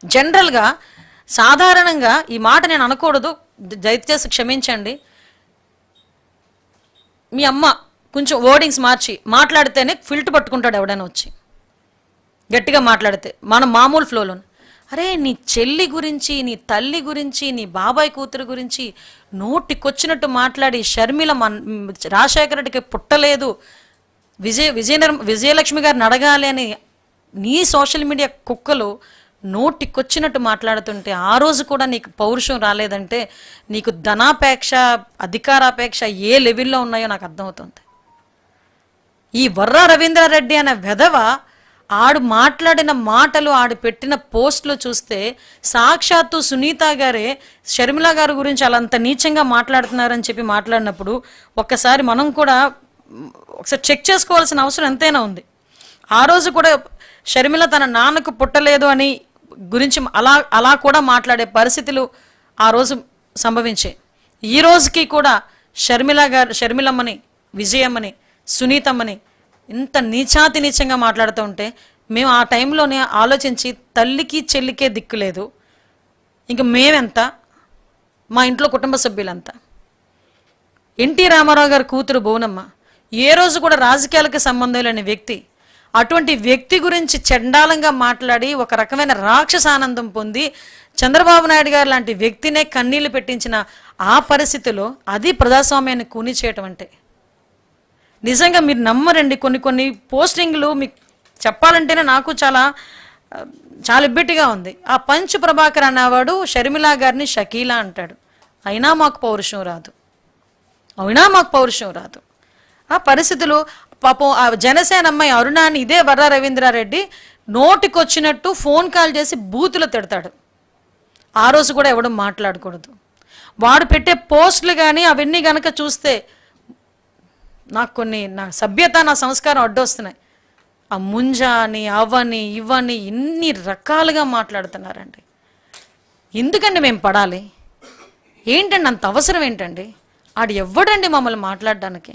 జనరల్గా సాధారణంగా ఈ మాట నేను అనకూడదు, దయచేసి క్షమించండి. మీ అమ్మ కొంచెం వర్డింగ్స్ మార్చి మాట్లాడితేనే ఫిల్ట్ పట్టుకుంటాడు ఎవడైనా వచ్చి గట్టిగా మాట్లాడితే. మనం మామూలు ఫ్లోలో అరే నీ చెల్లి గురించి, నీ తల్లి గురించి, నీ బాబాయ్ కూతురు గురించి నోటికొచ్చినట్టు మాట్లాడి షర్మిల రాజశేఖర రెడ్డికి పుట్టలేదు, విజయలక్ష్మి గారిని అడగాలి అని నీ సోషల్ మీడియా కుక్కలు నోటికొచ్చినట్టు మాట్లాడుతుంటే ఆ రోజు కూడా నీకు పౌరుషం రాలేదంటే నీకు ధనాపేక్ష, అధికారాపేక్ష ఏ లెవెల్లో ఉన్నాయో నాకు అర్థమవుతుంది. ఈ వర్రా రవీంద్రారెడ్డి అనే వెధవ ఆడు మాట్లాడిన మాటలు, ఆడు పెట్టిన పోస్టులు చూస్తే సాక్షాత్తు సునీత గారే షర్మిల గారి గురించి అలా అంత నీచంగా మాట్లాడుతున్నారని చెప్పి మాట్లాడినప్పుడు ఒక్కసారి మనం కూడా ఒకసారి చెక్ చేసుకోవాల్సిన అవసరం ఎంతైనా ఉంది. ఆ రోజు కూడా షర్మిల తన నాన్నకు పుట్టలేదు అని గురించి అలా కూడా మాట్లాడే పరిస్థితులు ఆ రోజు సంభవించాయి. ఈ రోజుకి కూడా షర్మిలమ్మని, విజయమ్మని, సునీతమ్మని ఇంత నీచంగా మాట్లాడుతూ ఉంటే మేము ఆ టైంలోనే ఆలోచించి తల్లికి చెల్లికే దిక్కు లేదు, ఇంక మేమెంత, మా ఇంట్లో కుటుంబ సభ్యులంతా. ఎన్టీ రామారావు గారి కూతురు బోనమ్మ ఏ రోజు కూడా రాజకీయాలకు సంబంధం లేని వ్యక్తి, అటువంటి వ్యక్తి గురించి చండాలంగా మాట్లాడి ఒక రకమైన రాక్షసానందం పొంది చంద్రబాబు నాయుడు గారు లాంటి వ్యక్తినే కన్నీళ్లు పెట్టించిన ఆ పరిస్థితిలో అది ప్రజాస్వామ్యాన్ని కూని చేయటం అంటే నిజంగా మీరు నమ్మరండి. కొన్ని పోస్టింగ్లు మీకు చెప్పాలంటేనే నాకు చాలా ఇబ్బట్టిగా ఉంది. ఆ పంచు ప్రభాకర్ అన్నవాడు షర్మిల గారిని షకీలా అంటాడు, అయినా మాకు పౌరుషం రాదు. ఆ పరిస్థితులు పాపం ఆ జనసేన అమ్మాయి అరుణాని ఇదే వర్రా రవీంద్రారెడ్డి నోటికొచ్చినట్టు ఫోన్ కాల్ చేసి బూతులు తిడతాడు. ఆ రోజు కూడా ఎవడం మాట్లాడకూడదు. వాడు పెట్టే పోస్టులు కానీ అవన్నీ కనుక చూస్తే నాకు నా సభ్యత, నా సంస్కారం అడ్డొస్తున్నాయి. ఆ ముంజ అని, అవని, ఇవని ఇన్ని రకాలుగా మాట్లాడుతున్నారండి. ఎందుకండి మేము పడాలి? ఏంటండి అంత అవసరం ఏంటండి? ఆడు ఎవ్వడండి మమ్మల్ని మాట్లాడడానికి,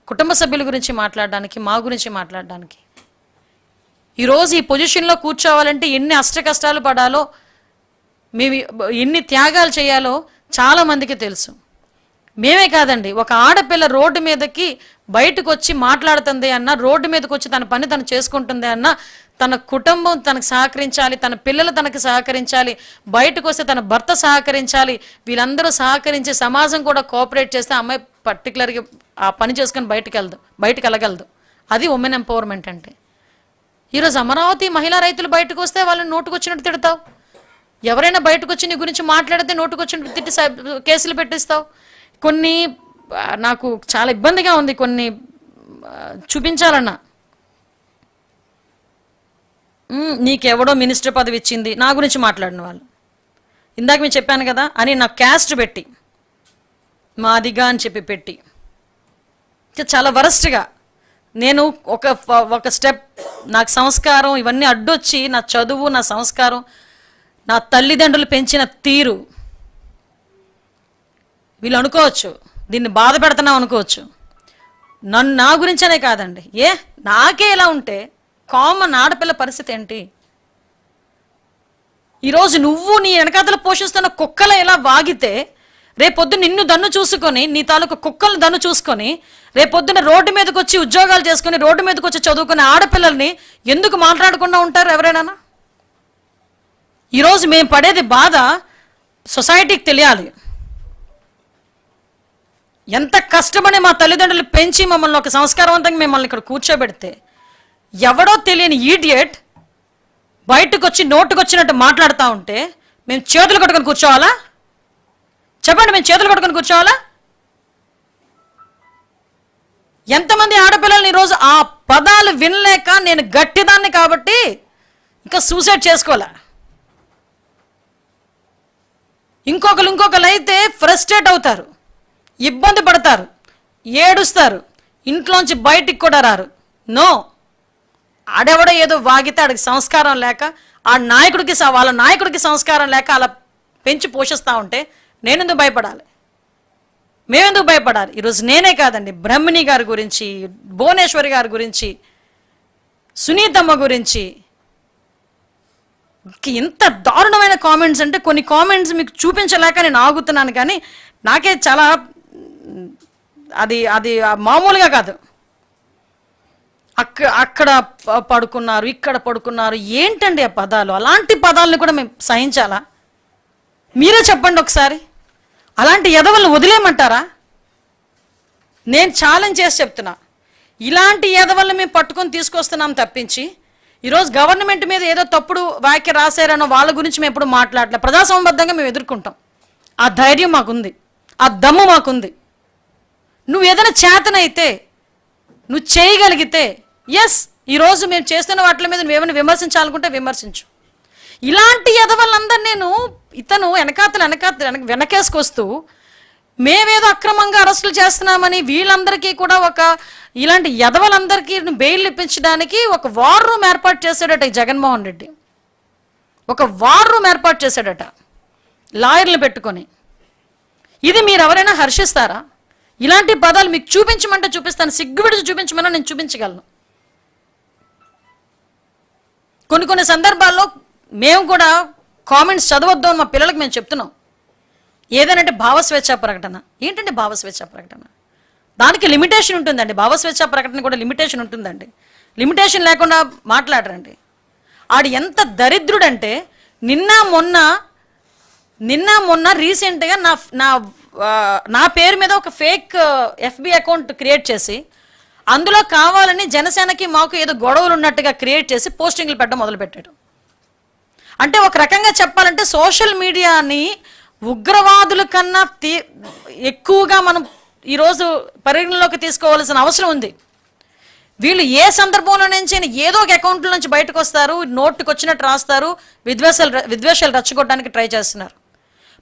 కుటుంబ సభ్యుల గురించి మాట్లాడడానికి, మా గురించి మాట్లాడడానికి? ఈరోజు ఈ పొజిషన్లో కూర్చోవాలంటే ఎన్ని అష్ట కష్టాలు పడాలో, మేము ఎన్ని త్యాగాలు చేయాలో చాలామందికి తెలుసు. మేమే కాదండి, ఒక ఆడపిల్ల రోడ్డు మీదకి బయటకు వచ్చి మాట్లాడుతుంది అన్న, రోడ్డు మీదకి వచ్చి తన పని తను చేసుకుంటుంది అన్న, తన కుటుంబం తనకు సహకరించాలి, తన పిల్లలు తనకు సహకరించాలి, బయటకు వస్తే తన భర్త సహకరించాలి, వీళ్ళందరూ సహకరించి సమాజం కూడా కోఆపరేట్ చేస్తే అమ్మాయి పర్టికులర్గా ఆ పని చేసుకొని బయటకు వెళ్ళగలదు. అది ఉమెన్ ఎంపవర్మెంట్ అంటే. ఈరోజు అమరావతి మహిళా రైతులు బయటకు వస్తే వాళ్ళని నోటుకొచ్చినట్టు తిడతావు, ఎవరైనా బయటకు వచ్చి నీ గురించి మాట్లాడితే నోటుకొచ్చినట్టు తిట్టి కేసులు పెట్టిస్తావు. కొన్ని నాకు చాలా ఇబ్బందిగా ఉంది, కొన్ని చూపించాలన్నా. నీకెవడో మినిస్టర్ పదవి ఇచ్చింది, నా గురించి మాట్లాడిన వాళ్ళు, ఇందాక నేను చెప్పాను కదా అని నాకు క్యాస్ట్ పెట్టి, మాదిగా అని చెప్పి పెట్టి చాలా వరస్ట్గా నేను ఒక స్టెప్, నాకు సంస్కారం ఇవన్నీ అడ్డొచ్చి నా చదువు, నా సంస్కారం, నా తల్లిదండ్రులు పెంచిన తీరు, వీళ్ళు అనుకోవచ్చు దీన్ని బాధ పెడుతున్నాం అనుకోవచ్చు. నా గురించనే కాదండి, నాకే ఇలా ఉంటే కామన్ ఆడపిల్ల పరిస్థితి ఏంటి? ఈరోజు నువ్వు నీ వెనకాతలు పోషిస్తున్న కుక్కలు ఎలా వాగితే రేపొద్దు నిన్ను దన్ను చూసుకొని, నీ తాలూకు కుక్కలను దన్ను చూసుకొని రేపొద్దున రోడ్డు మీదకి వచ్చి ఉద్యోగాలు చేసుకొని, రోడ్డు మీదకి వచ్చి చదువుకునే ఆడపిల్లల్ని ఎందుకు మాట్లాడకుండా ఉంటారు ఎవరైనా? ఈరోజు మేము పడేది బాధ సొసైటీకి తెలియాలి. ఎంత కష్టమని మా తల్లిదండ్రులు పెంచి మమ్మల్ని ఒక సంస్కారవంతంగా మిమ్మల్ని ఇక్కడ కూర్చోబెడితే ఎవడో తెలియని ఈడియట్ బయటకు వచ్చి నోటుకొచ్చినట్టు మాట్లాడుతూ ఉంటే మేము చేతులు కట్టుకొని కూర్చోవాలా? చెప్పండి, మేము చేతులు కట్టుకొని కూర్చోవాలా? ఎంతమంది ఆడపిల్లల్ని ఈరోజు ఆ పదాలు వినలేక నేను గట్టిదాన్ని కాబట్టి ఇంకా సూసైడ్ చేసుకోవాలా? ఇంకొకరు అయితే ఫ్రస్ట్రేట్ అవుతారు, ఇబ్బంది పడతారు, ఏడుస్తారు, ఇంట్లోంచి బయటికి కూడా రారు. నో, ఆడెవడో ఏదో వాగితే ఆడికి సంస్కారం లేక, వాళ్ళ నాయకుడికి సంస్కారం లేక అలా పెంచి పోషిస్తూ ఉంటే నేనెందుకు భయపడాలి? మేమెందుకు భయపడాలి? ఈరోజు నేనే కాదండి, బ్రహ్మిణి గారి గురించి, భువనేశ్వరి గారి గురించి, సునీతమ్మ గురించి ఎంత దారుణమైన కామెంట్స్ అంటే కొన్ని కామెంట్స్ మీకు చూపించలేక నేను ఆగుతున్నాను, కానీ నాకే చాలా అది అది మామూలుగా కాదు. అక్కడ పడుకున్నారు, ఇక్కడ పడుకున్నారు, ఏంటండి ఆ పదాలు? అలాంటి పదాలను కూడా మేము సహించాలా? మీరే చెప్పండి ఒకసారి. అలాంటి ఎదవలను వదిలేయమంటారా? నేను ఛాలెంజ్ చేసి చెప్తున్నా, ఇలాంటి ఎదవలను మేము పట్టుకొని తీసుకొస్తున్నాం తప్పించి ఈరోజు గవర్నమెంట్ మీద ఏదో తప్పుడు వ్యాఖ్య రాశారనో వాళ్ళ గురించి మేము ఎప్పుడు మాట్లాడలే. ప్రజాస్వామ్యబద్ధంగా మేము ఎదుర్కొంటాం. ఆ ధైర్యం మాకుంది, ఆ దమ్ము మాకుంది. నువ్వు ఏదైనా చేతనైతే, నువ్వు చేయగలిగితే ఎస్, ఈరోజు మేము చేస్తున్న వాటి మీద నువ్వేమైనా విమర్శించాలనుకుంటే విమర్శించు. ఇలాంటి ఎదవలందరూ నేను ఇతను వెనకేసుకొస్తూ మేమేదో అక్రమంగా అరెస్టులు చేస్తున్నామని వీళ్ళందరికీ కూడా ఇలాంటి ఎదవలందరికీ బెయిల్ ఇప్పించడానికి ఒక వార్ రూమ్ ఏర్పాటు చేశాడట జగన్మోహన్ రెడ్డి. ఒక వార్ రూమ్ ఏర్పాటు చేశాడట లాయర్లు పెట్టుకొని. ఇది మీరు ఎవరైనా హర్షిస్తారా? ఇలాంటి పదాలు మీకు చూపించమంటే చూపిస్తాను, సిగ్గు విడిచి చూపించమన్నా నేను చూపించగలను. కొన్ని సందర్భాల్లో మేము కూడా కామెంట్స్ చదవద్దు అని మా పిల్లలకు మేము చెప్తున్నాం. ఏదనంటే భావస్వేచ్ఛా ప్రకటన. ఏంటంటే భావస్వేచ్ఛా ప్రకటన? దానికి లిమిటేషన్ ఉంటుందండి. భావస్వేచ్ఛా ప్రకటన కూడా లిమిటేషన్ ఉంటుందండి. లిమిటేషన్ లేకుండా మాట్లాడరండి. ఆడు ఎంత దరిద్రుడంటే నిన్న మొన్న రీసెంట్గా నా పేరు మీద ఒక ఫేక్ ఎఫ్బి అకౌంట్ క్రియేట్ చేసి అందులో కావాలని జనసేనకి మాకు ఏదో గొడవలు ఉన్నట్టుగా క్రియేట్ చేసి పోస్టింగ్లు పెట్టడం మొదలుపెట్టాడు. అంటే ఒక రకంగా చెప్పాలంటే సోషల్ మీడియాని ఉగ్రవాదుల కన్నా ఎక్కువగా మనం ఈరోజు పరిగణలోకి తీసుకోవాల్సిన అవసరం ఉంది. వీళ్ళు ఏ సందర్భంలో నుంచి ఏదో ఒక అకౌంట్ల నుంచి బయటకు వస్తారు, నోటుకు వచ్చినట్టు రాస్తారు, విద్వేషాలు రచ్చగొట్టడానికి ట్రై చేస్తున్నారు.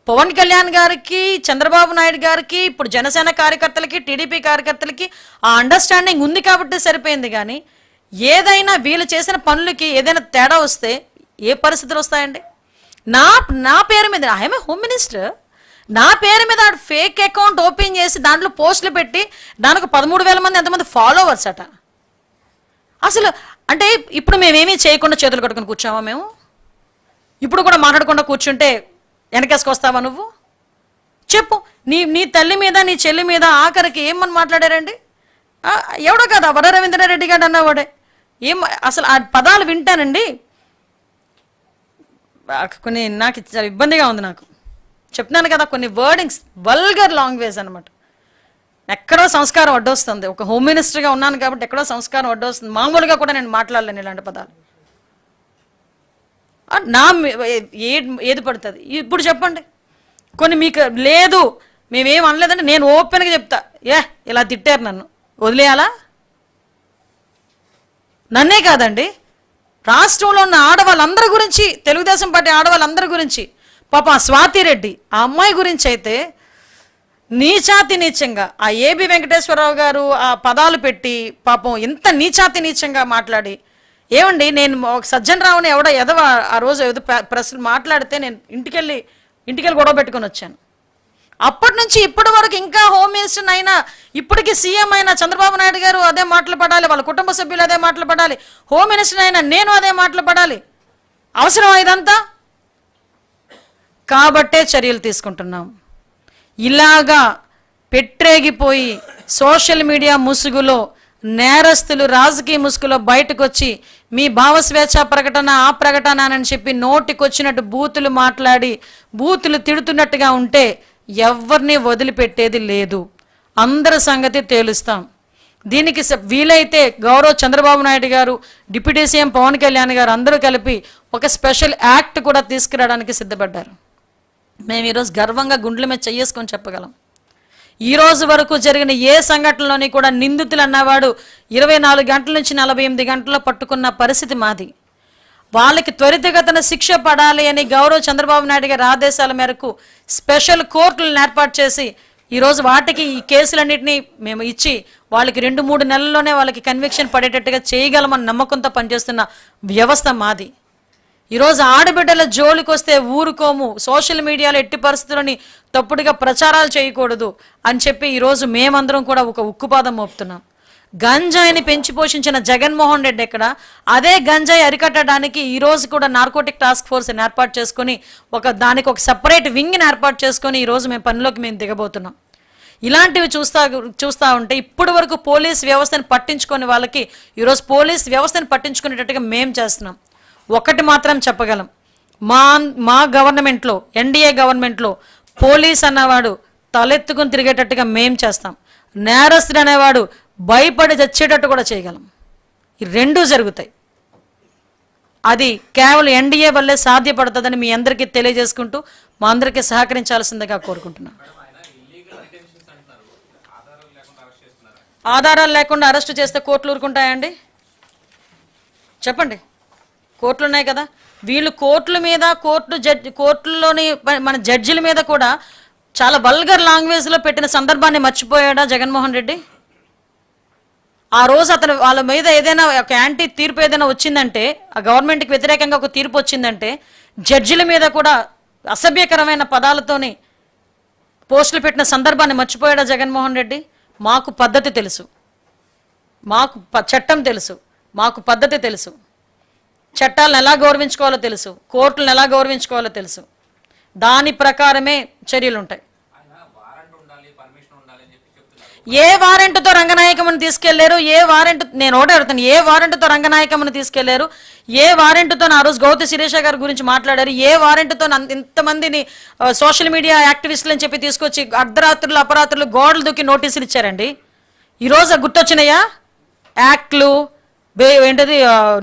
పవన్ కళ్యాణ్ గారికి, చంద్రబాబు నాయుడు గారికి, ఇప్పుడు జనసేన కార్యకర్తలకి, టీడీపీ కార్యకర్తలకి ఆ అండర్స్టాండింగ్ ఉంది కాబట్టి సరిపోయింది. కానీ ఏదైనా వీళ్ళు చేసిన పనులకి ఏదైనా తేడా వస్తే ఏ పరిస్థితులు వస్తాయండి? నా పేరు మీద, ఐఎమ్ ఏ హోమ్ మినిస్టర్, నా పేరు మీద ఫేక్ అకౌంట్ ఓపెన్ చేసి దాంట్లో పోస్టులు పెట్టి దానికి 13,000 మంది ఎంతమంది ఫాలోవర్స్ అట. అసలు అంటే ఇప్పుడు మేమేమీ చేయకుండా చేతులు కట్టుకుని కూర్చోవా? మేము ఇప్పుడు కూడా మాట్లాడకుండా కూర్చుంటే వెనకేసుకొస్తావా నువ్వు? చెప్పు. నీ తల్లి మీద, నీ చెల్లి మీద ఆఖరికి ఏమని మాట్లాడారండి? ఎవడో కదా వర రవీంద్రారెడ్డి గారు అన్నవాడే. అసలు ఆ పదాలు వింటానండి, నాకు చాలా ఇబ్బందిగా ఉంది. నాకు చెప్తున్నాను కదా, కొన్ని వర్డింగ్స్ వల్గర్ లాంగ్వేజ్ అనమాట. ఎక్కడో సంస్కారం అడ్డొస్తుంది. ఒక హోమ్ మినిస్టర్గా ఉన్నాను కాబట్టి ఎక్కడో సంస్కారం అడ్డొస్తుంది. మామూలుగా కూడా నేను మాట్లాడలేను ఇలాంటి పదాలు. ఏది పడుతుంది? ఇప్పుడు చెప్పండి. కొన్ని మీకు లేదు, మేమేం అనలేదంటే నేను ఓపెన్గా చెప్తా, ఇలా తిట్టారు నన్ను, వదిలేయాలా? నన్నే కాదండి, రాష్ట్రంలో ఉన్న ఆడవాళ్ళందరి గురించి, తెలుగుదేశం పార్టీ ఆడవాళ్ళందరి గురించి, పాపం స్వాతిరెడ్డి ఆ అమ్మాయి గురించి అయితే నీచాతి నీచంగా ఆ ఏబి వెంకటేశ్వరరావు గారు ఆ పదాలు పెట్టి పాపం ఎంత నీచాతి నీచంగా మాట్లాడి, ఏమండి నేను ఒక సజ్జన్ రావుని ఎదవ ఆ రోజు ఏదో ప్రశ్నలు మాట్లాడితే నేను ఇంటికెళ్ళి గొడవ పెట్టుకొని వచ్చాను. అప్పటి నుంచి ఇప్పటి వరకు ఇంకా హోమ్ మినిస్టర్ అయినా, ఇప్పటికీ సీఎం అయినా చంద్రబాబు నాయుడు గారు అదే మాటలు పడాలి, వాళ్ళ కుటుంబ సభ్యులు అదే మాటలు పడాలి, హోమ్ మినిస్టర్ అయినా నేను అదే మాటలు పడాలి. అవసరం ఇదంతా? కాబట్టే చర్యలు తీసుకుంటున్నాం. ఇలాగా పెట్టేగిపోయి సోషల్ మీడియా ముసుగులో నేరస్తులు రాజకీయ ముసుగులో బయటకు వచ్చి మీ భావస్వేచ్ఛా ప్రకటన ఆ ప్రకటన అని చెప్పి నోటికొచ్చినట్టు బూతులు మాట్లాడి బూతులు తిడుతున్నట్టుగా ఉంటే ఎవరిని వదిలిపెట్టేది లేదు. అందరి సంగతి తేలుస్తాం. దీనికి వీలైతే గౌరవ చంద్రబాబు నాయుడు గారు, డిప్యూటీ సీఎం పవన్ కళ్యాణ్ గారు అందరూ కలిపి ఒక స్పెషల్ యాక్ట్ కూడా తీసుకురావడానికి సిద్ధపడ్డారు. మేము ఈరోజు గర్వంగా గుండెల మీద చెయ్యేసుకొని చెప్పగలం. ఈ రోజు వరకు జరిగిన ఏ సంఘటనలోని కూడా నిందితులు అన్నవాడు 24 గంటల నుంచి 48 గంటల్లో పట్టుకున్న పరిస్థితి మాది. వాళ్ళకి త్వరితగతిన శిక్ష పడాలి అని గౌరవ చంద్రబాబు నాయుడు గారి ఆదేశాల మేరకు స్పెషల్ కోర్టులను ఏర్పాటు చేసి ఈరోజు వాటికి ఈ కేసులన్నింటినీ మేము ఇచ్చి వాళ్ళకి 2-3 నెలల్లోనే వాళ్ళకి కన్విక్షన్ పడేటట్టుగా చేయగలమని నమ్మకంతో పనిచేస్తున్న వ్యవస్థ మాది. ఈరోజు ఆడబిడ్డల జోలికి వస్తే ఊరుకోము, సోషల్ మీడియాలో ఎట్టి పరిస్థితులని తప్పుడుగా ప్రచారాలు చేయకూడదు అని చెప్పి ఈరోజు మేమందరం కూడా ఒక ఉక్కుపాదం మోపుతున్నాం. గంజాయిని పెంచి పోషించిన జగన్మోహన్ రెడ్డి ఎక్కడ? అదే గంజాయి అరికట్టడానికి ఈరోజు కూడా నార్కోటిక్ టాస్క్ ఫోర్స్ని ఏర్పాటు చేసుకొని దానికి ఒక సపరేట్ వింగ్ని ఏర్పాటు చేసుకొని ఈరోజు మేము పనిలోకి మేము దిగబోతున్నాం. ఇలాంటివి చూస్తూ ఉంటే ఇప్పటి వరకు పోలీస్ వ్యవస్థను పట్టించుకొని వాళ్ళకి ఈరోజు పోలీస్ వ్యవస్థను పట్టించుకునేటట్టుగా మేము చేస్తున్నాం. ఒకటి మాత్రం చెప్పగలం, మా గవర్నమెంట్లో, ఎన్డీఏ గవర్నమెంట్లో పోలీస్ అన్నవాడు తలెత్తుకుని తిరిగేటట్టుగా మేం చేస్తాం. నేరస్తుడు అనేవాడు భయపడి చచ్చేటట్టు కూడా చేయగలం. ఈ రెండూ జరుగుతాయి. అది కేవలం ఎన్డీఏ వల్లే సాధ్యపడుతుందని మీ అందరికీ తెలియజేసుకుంటూ మా అందరికీ సహకరించాల్సిందిగా కోరుకుంటున్నాం. ఆధారాలు లేకుండా అరెస్టు చేస్తే కోర్టులు ఊరుకుంటాయండి? చెప్పండి. కోర్టులు ఉన్నాయి కదా. వీళ్ళు కోర్టుల మీద, కోర్టుల్లోని మన జడ్జిల మీద కూడా చాలా వల్గర్ లాంగ్వేజ్లో పెట్టిన సందర్భాన్ని మర్చిపోయాడా జగన్మోహన్ రెడ్డి? ఆ రోజు అతను వాళ్ళ మీద ఏదైనా ఒక యాంటీ తీర్పు ఏదైనా వచ్చిందంటే, ఆ గవర్నమెంట్కి వ్యతిరేకంగా ఒక తీర్పు వచ్చిందంటే జడ్జిల మీద కూడా అసభ్యకరమైన పదాలతోని పోస్టులు పెట్టిన సందర్భాన్ని మర్చిపోయాడా జగన్మోహన్ రెడ్డి? మాకు పద్ధతి తెలుసు, మాకు చట్టం తెలుసు, మాకు పద్ధతి తెలుసు, చట్టాలను ఎలా గౌరవించుకోవాలో తెలుసు, కోర్టులను ఎలా గౌరవించుకోవాలో తెలుసు. దాని ప్రకారమే చర్యలు ఉంటాయి. ఏ వారెంట్తో రంగనాయకమ్మని తీసుకెళ్లారు? నేను ఒకటే అడుగుతాను, ఏ వారెంట్తో రంగనాయకమ్మని తీసుకెళ్లారు? ఏ వారెంట్తో ఆ రోజు గౌతి శిరీష గారి గురించి మాట్లాడారు? ఏ వారెంట్తో ఇంతమందిని సోషల్ మీడియా యాక్టివిస్టులు అని చెప్పి తీసుకొచ్చి అర్ధరాత్రులు అపరాత్రులు గోడలు దూకి నోటీసులు ఇచ్చారండి? ఈరోజు గుర్తొచ్చినాయా యాక్ట్లు, ఏంటది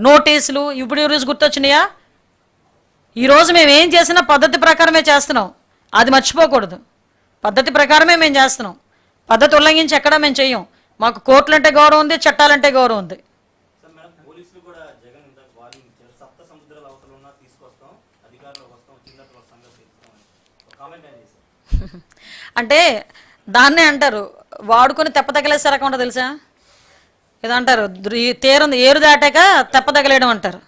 నోటీసులు? ఇప్పుడు ఈరోజు గుర్తొచ్చినాయా? ఈరోజు మేము ఏం చేసినా పద్ధతి ప్రకారమే చేస్తున్నాం. అది మర్చిపోకూడదు. పద్ధతి ప్రకారమే మేము చేస్తున్నాం. పద్ధతి ఉల్లంఘించి ఎక్కడా మేము చెయ్యం. మాకు కోర్టులంటే గౌరవం ఉంది, చట్టాలంటే గౌరవం ఉంది. అంటే దాన్నే అంటారు వాడుకొని తెప్పతగలేసే రకం ఉంటుంది తెలుసా? ఏదంటారు, ఏరు దాటాక తెప్పతగలేయడం అంటారు.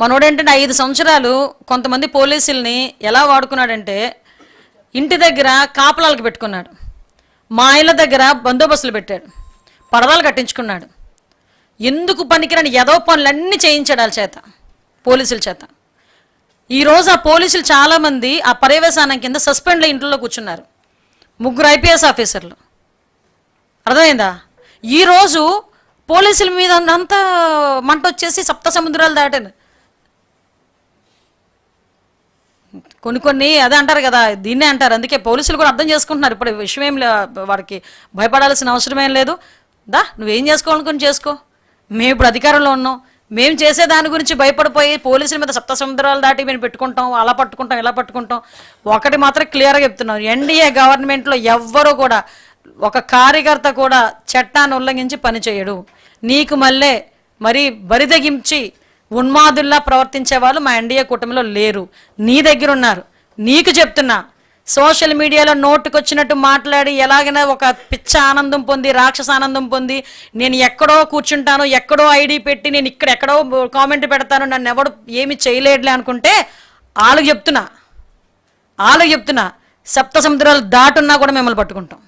మనోడేంటంటే 5 సంవత్సరాలు కొంతమంది పోలీసుల్ని ఎలా వాడుకున్నాడంటే ఇంటి దగ్గర కాపలాలకు పెట్టుకున్నాడు, మా ఇళ్ళ దగ్గర బందోబస్తులు పెట్టాడు, పరదాలు కట్టించుకున్నాడు. ఎందుకు పనికిరాని ఎదో పనులన్నీ చేయించాడు వాళ్ళ చేత, పోలీసుల చేత. ఈరోజు ఆ పోలీసులు చాలామంది ఆ పర్యవేశానం కింద సస్పెండ్లో ఇంట్లో కూర్చున్నారు. 3 IPS ఆఫీసర్లు. అర్థమైందా? ఈరోజు పోలీసుల మీద అంతా మంట వచ్చేసి సప్త సముద్రాలు దాటాను. కొన్ని అదే అంటారు కదా, దీన్నే అంటారు. అందుకే పోలీసులు కూడా అర్థం చేసుకుంటున్నారు. ఇప్పుడు విషయం ఏం వారికి భయపడాల్సిన అవసరమేం లేదు. నువ్వేం చేసుకోవాలనుకుని చేసుకో, మేము ఇప్పుడు అధికారంలో ఉన్నాం. మేము చేసే దాని గురించి భయపడిపోయి పోలీసుల మీద సప్త సముద్రాలు దాటి మేము పెట్టుకుంటాం, అలా పట్టుకుంటాం, ఇలా పట్టుకుంటాం. ఒకటి మాత్రం క్లియర్గా చెప్తున్నాం, ఎన్డీఏ గవర్నమెంట్లో ఎవ్వరూ కూడా ఒక కార్యకర్త కూడా చట్టాన్ని ఉల్లంఘించి పనిచేయడు. నీకు మరీ బరిదగించి ఉన్మాదుల్లా ప్రవర్తించే వాళ్ళు మా ఎన్డీఏ కూటమిలో లేరు. నీ దగ్గర ఉన్నారు. నీకు చెప్తున్నా, సోషల్ మీడియాలో నోటుకొచ్చినట్టు మాట్లాడి ఎలాగైనా ఒక పిచ్చ ఆనందం పొంది, రాక్షస ఆనందం పొంది, నేను ఎక్కడో కూర్చుంటాను, ఎక్కడో ఐడి పెట్టి నేను ఇక్కడ ఎక్కడో కామెంట్ పెడతాను, నన్ను ఎవడు ఏమి చేయలేడులే అనుకుంటే వాళ్ళకి చెప్తున్నా, సప్త సముద్రాలు దాటున్నా కూడా మిమ్మల్ని పట్టుకుంటాం.